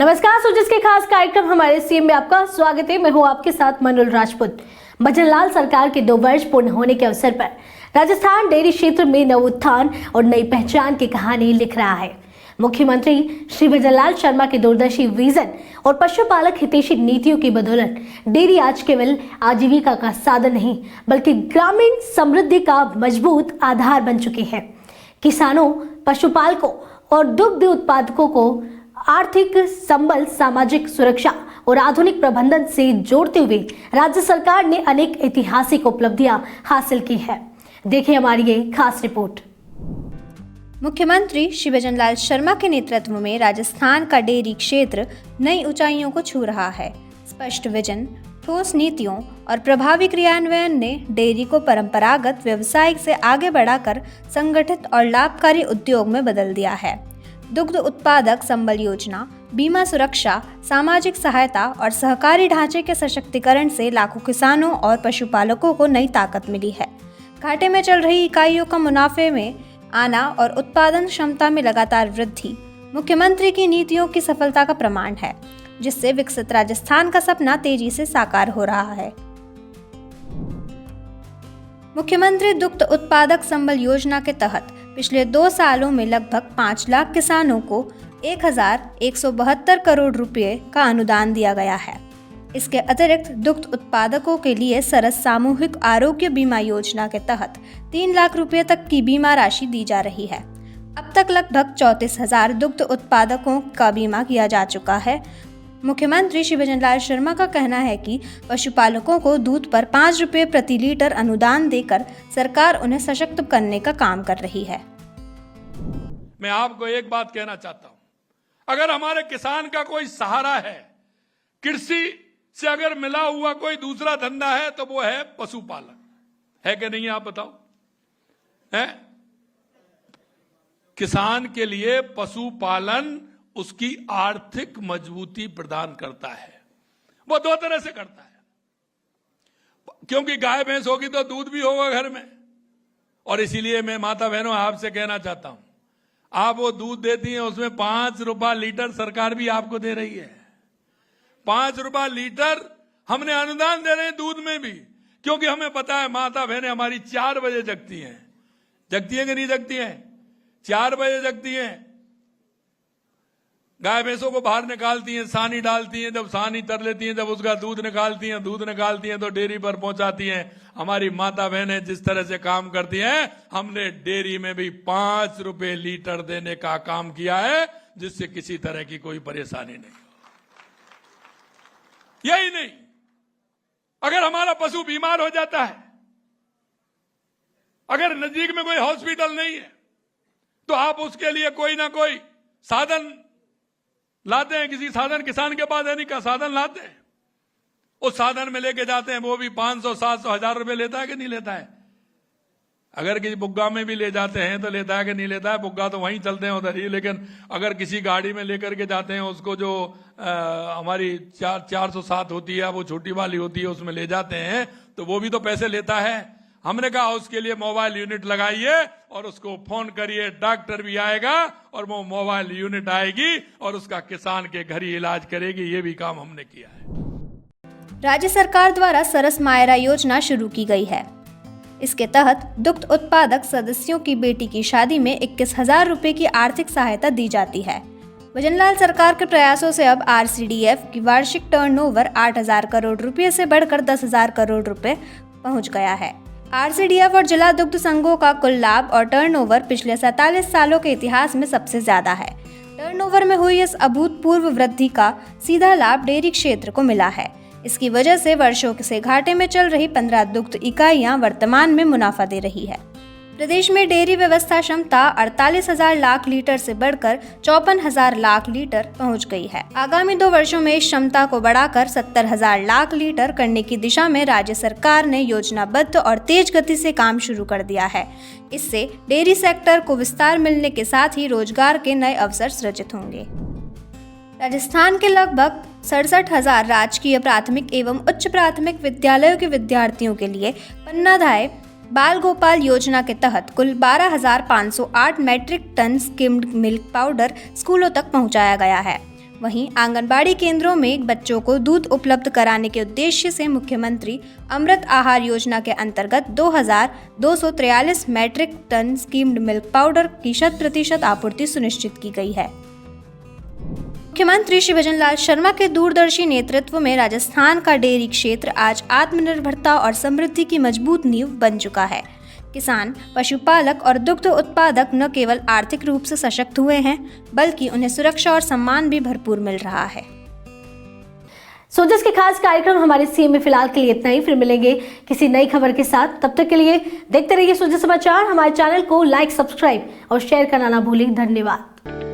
नमस्कार, सुजिस के खास कार्यक्रम हमारे सीएम में आपका स्वागत है। मैं हूं आपके साथ मनुल राजपूत। भजनलाल सरकार के 2 वर्ष पूर्ण होने के अवसर पर राजस्थान डेयरी क्षेत्र में नव उत्थान और नई पहचान की कहानी लिख रहा है। मुख्यमंत्री श्री भजनलाल शर्मा के दूरदर्शी विजन और पशुपालक हितैषी नीतियों की बदौलत डेयरी आज केवल आजीविका का साधन नहीं बल्कि ग्रामीण समृद्धि का मजबूत आधार बन चुकी है। किसानों, पशुपालकों और दुग्ध उत्पादकों को आर्थिक संबल, सामाजिक सुरक्षा और आधुनिक प्रबंधन से जोड़ते हुए राज्य सरकार ने अनेक ऐतिहासिक उपलब्धियां हासिल की है। देखिए हमारी ये खास रिपोर्ट। मुख्यमंत्री श्री भजनलाल शर्मा के नेतृत्व में राजस्थान का डेयरी क्षेत्र नई ऊंचाइयों को छू रहा है। स्पष्ट विजन, ठोस नीतियों और प्रभावी क्रियान्वयन ने डेयरी को परंपरागत व्यवसाय से आगे बढ़ाकर संगठित और लाभकारी उद्योग में बदल दिया है। दुग्ध उत्पादक संबल योजना, बीमा सुरक्षा, सामाजिक सहायता और सहकारी ढांचे के सशक्तिकरण से लाखों किसानों और पशुपालकों को नई ताकत मिली है। घाटे में चल रही इकाइयों का मुनाफे में आना और उत्पादन क्षमता में लगातार वृद्धि मुख्यमंत्री की नीतियों की सफलता का प्रमाण है, जिससे विकसित राजस्थान का सपना तेजी से साकार हो रहा है। मुख्यमंत्री दुग्ध उत्पादक संबल योजना के तहत पिछले 2 सालों में लगभग 5 लाख किसानों को 1172 करोड़ रुपए का अनुदान दिया गया है। इसके अतिरिक्त दुग्ध उत्पादकों के लिए सरस सामूहिक आरोग्य बीमा योजना के तहत 3 लाख रुपए तक की बीमा राशि दी जा रही है। अब तक लगभग 34,000 दुग्ध उत्पादकों का बीमा किया जा चुका है। मुख्यमंत्री श्री भजनलाल शर्मा का कहना है कि पशुपालकों को दूध पर 5 रुपये प्रति लीटर अनुदान देकर सरकार उन्हें सशक्त करने का काम कर रही है। मैं आपको एक बात कहना चाहता हूं, अगर हमारे किसान का कोई सहारा है, कृषि से अगर मिला हुआ कोई दूसरा धंधा है तो वो है पशुपालन। है कि नहीं, आप बताओ? है? किसान के लिए पशुपालन उसकी आर्थिक मजबूती प्रदान करता है। वो 2 तरह से करता है, क्योंकि गाय भैंस होगी तो दूध भी होगा घर में, और इसीलिए मैं माता बहनों आपसे कहना चाहता हूं, आप वो दूध देती हैं उसमें 5 रुपया लीटर सरकार भी आपको दे रही है। 5 रुपया लीटर हमने अनुदान दे रहे हैं दूध में भी, क्योंकि हमें पता है माता बहनें हमारी 4 बजे जगती हैं कि नहीं जगती हैं? 4 बजे जगती हैं, गाय भैंसों को बाहर निकालती हैं, सानी डालती हैं, जब सानी तर लेती हैं, जब उसका दूध निकालती हैं तो डेयरी पर पहुंचाती हैं। हमारी माता बहनें जिस तरह से काम करती हैं, हमने डेयरी में भी 5 रुपए लीटर देने का काम किया है, जिससे किसी तरह की कोई परेशानी नहीं। यही नहीं, अगर हमारा पशु बीमार हो जाता है, अगर नजदीक में कोई हॉस्पिटल नहीं है, तो आप उसके लिए कोई ना कोई साधन लाते हैं। किसी साधन किसान के पास यानी का साधन लाते हैं, उस साधन में लेके जाते हैं, वो भी 500, 700, 1000 रुपए लेता है कि नहीं लेता है? अगर किसी बुग्गा में भी ले जाते हैं तो लेता है कि नहीं लेता है? बुग्गा तो वहीं चलते हैं उधर ही, लेकिन अगर किसी गाड़ी में लेकर के जाते हैं, उसको जो हमारी 407 होती है, वो छोटी वाली होती है, उसमें ले जाते हैं, तो वो भी तो पैसे लेता है। हमने कहा उसके लिए मोबाइल यूनिट लगाइए और उसको फोन करिए, डॉक्टर भी आएगा और वो मोबाइल यूनिट आएगी और उसका किसान के घर ही इलाज करेगी। ये भी काम हमने किया है। राज्य सरकार द्वारा सरस मायरा योजना शुरू की गई है। इसके तहत दुग्ध उत्पादक सदस्यों की बेटी की शादी में 21,000 रुपए की आर्थिक सहायता दी जाती है। भजनलाल सरकार के प्रयासों से अब RCDF की वार्षिक टर्नओवर 8,000 करोड़ रुपए से बढ़कर 10,000 करोड़ रुपए पहुंच गया है। RCDF और जिला दुग्ध संघों का कुल लाभ और टर्नओवर पिछले 47 सालों के इतिहास में सबसे ज्यादा है। टर्नओवर में हुई इस अभूतपूर्व वृद्धि का सीधा लाभ डेयरी क्षेत्र को मिला है। इसकी वजह से वर्षों से घाटे में चल रही 15 दुग्ध इकाइयां वर्तमान में मुनाफा दे रही है। प्रदेश में डेयरी व्यवस्था क्षमता 48,000 लाख लीटर से बढ़कर 54,000 लाख लीटर पहुंच गई है। आगामी 2 वर्षों में इस क्षमता को बढ़ाकर 70,000 लाख लीटर करने की दिशा में राज्य सरकार ने योजनाबद्ध और तेज गति से काम शुरू कर दिया है। इससे डेयरी सेक्टर को विस्तार मिलने के साथ ही रोजगार के नए अवसर सृजित होंगे। राजस्थान के लगभग 67,000 राजकीय प्राथमिक एवं उच्च प्राथमिक विद्यालयों के विद्यार्थियों के लिए पन्नाधाय बाल गोपाल योजना के तहत कुल 12,508 metric ton skimmed milk powder स्कूलों तक पहुंचाया गया है। वहीं आंगनबाड़ी केंद्रों में बच्चों को दूध उपलब्ध कराने के उद्देश्य से मुख्यमंत्री अमृत आहार योजना के अंतर्गत 2243 metric ton skimmed milk powder की 100% आपूर्ति सुनिश्चित की गई है। मुख्यमंत्री श्री भजनलाल शर्मा के दूरदर्शी नेतृत्व में राजस्थान का डेयरी क्षेत्र आज आत्मनिर्भरता और समृद्धि की मजबूत नींव बन चुका है। किसान, पशुपालक और दुग्ध उत्पादक न केवल आर्थिक रूप से सशक्त हुए हैं, बल्कि उन्हें सुरक्षा और सम्मान भी भरपूर मिल रहा है। सोजस के खास कार्यक्रम हमारे सीएम में फिलहाल के लिए इतना ही। फिर मिलेंगे किसी नई खबर के साथ। तब तक के लिए देखते रहिए सोजस समाचार। हमारे चैनल को लाइक, सब्सक्राइब और शेयर करना ना भूलें। धन्यवाद।